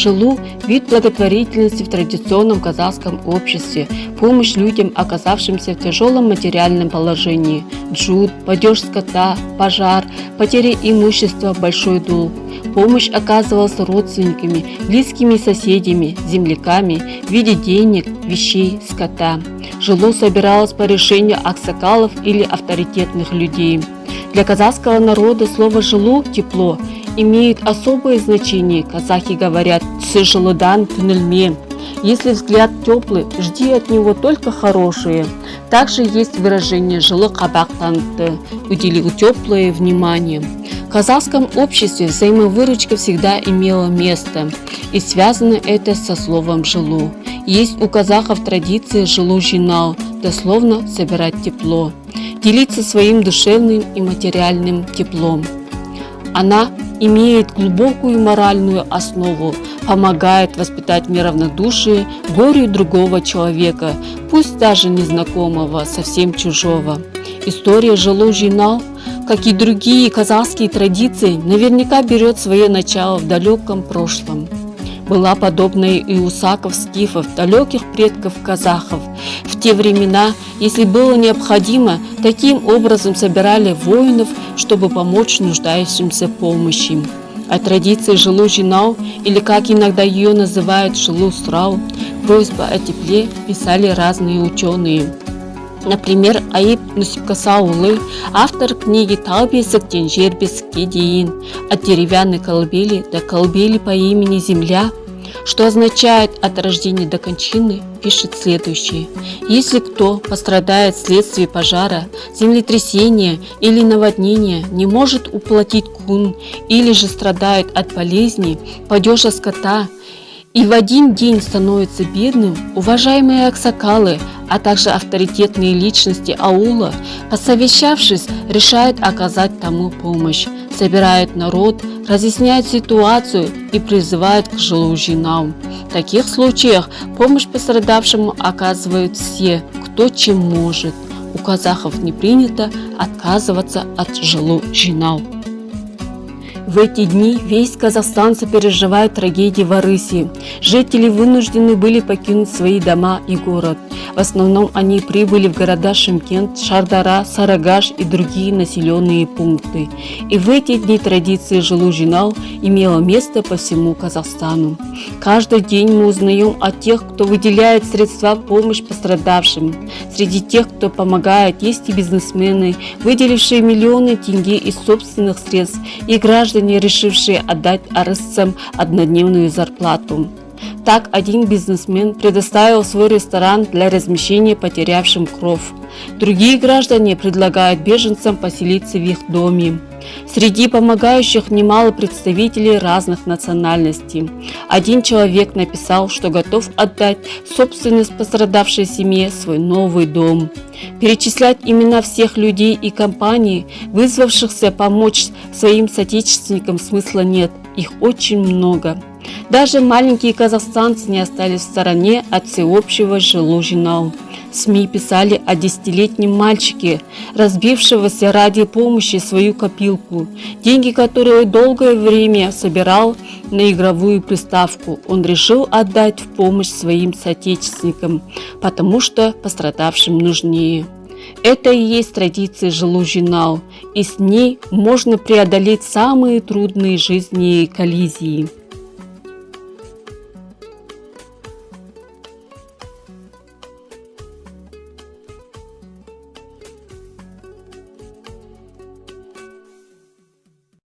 Жилу – вид благотворительности в традиционном казахском обществе, помощь людям, оказавшимся в тяжелом материальном положении, джут, падеж скота, пожар, потеря имущества, большой долг. Помощь оказывалась родственниками, близкими соседями, земляками в виде денег, вещей, скота. Жилу собиралось по решению аксакалов или авторитетных людей. Для казахского народа слово «жилу» – тепло имеет особое значение. Казахи говорят «цы жилыдан түнілме». Если взгляд теплый, жди от него только хорошее. Также есть выражение «жылы қабақ танытты» – уделил теплое внимание. В казахском обществе взаимовыручка всегда имела место, и связано это со словом «жилу». Есть у казахов традиция «жилу жинау», дословно «собирать тепло», делиться своим душевным и материальным теплом. Она имеет глубокую моральную основу, помогает воспитать в мир равнодушие горю другого человека, пусть даже незнакомого, совсем чужого. История «жилу жинау», как и другие казахские традиции, наверняка берет свое начало в далеком прошлом. Была подобная и у саков, скифов, далеких предков казахов. В те времена, если было необходимо, таким образом собирали воинов, чтобы помочь нуждающимся в помощи. О традиции «жилу жинау», или как иногда ее называют «жилу срау», просьба о тепле, писали разные ученые. Например, Айып Нусипкасаулы, автор книги «Тау бесіктен жер бесікке дейін», от деревянной колыбели до колыбели по имени Земля, что означает «от рождения до кончины», пишет следующее. Если кто пострадает вследствие пожара, землетрясения или наводнения, не может уплатить кун, или же страдает от болезни, падежа скота, и в один день становится бедным, уважаемые аксакалы, а также авторитетные личности аула, посовещавшись, решают оказать тому помощь, собирают народ, разъясняют ситуацию и призывают к жилу жинау. В таких случаях помощь пострадавшему оказывают все, кто чем может. У казахов не принято отказываться от жилу жинау. В эти дни весь Казахстан переживает трагедии в Арыси. Жители вынуждены были покинуть свои дома и город. В основном они прибыли в города Шымкент, Шардара, Сарыагаш и другие населенные пункты. И в эти дни традиция жилу жинау имела место по всему Казахстану. Каждый день мы узнаем о тех, кто выделяет средства в помощь пострадавшим. Среди тех, кто помогает, есть и бизнесмены, выделившие миллионы тенге из собственных средств, и граждане, решившие отдать арысцам однодневную зарплату. Так, один бизнесмен предоставил свой ресторан для размещения потерявшим кров. Другие граждане предлагают беженцам поселиться в их доме. Среди помогающих немало представителей разных национальностей. Один человек написал, что готов отдать собственность пострадавшей семье свой новый дом. Перечислять имена всех людей и компаний, вызвавшихся помочь своим соотечественникам, смысла нет, их очень много. Даже маленькие казахстанцы не остались в стороне от всеобщего жилу жинау. СМИ писали о 10-летнем мальчике, разбившегося ради помощи свою копилку, деньги, которые долгое время собирал на игровую приставку. Он решил отдать в помощь своим соотечественникам, потому что пострадавшим нужнее. Это и есть традиция жилу жинау, и с ней можно преодолеть самые трудные жизненные коллизии.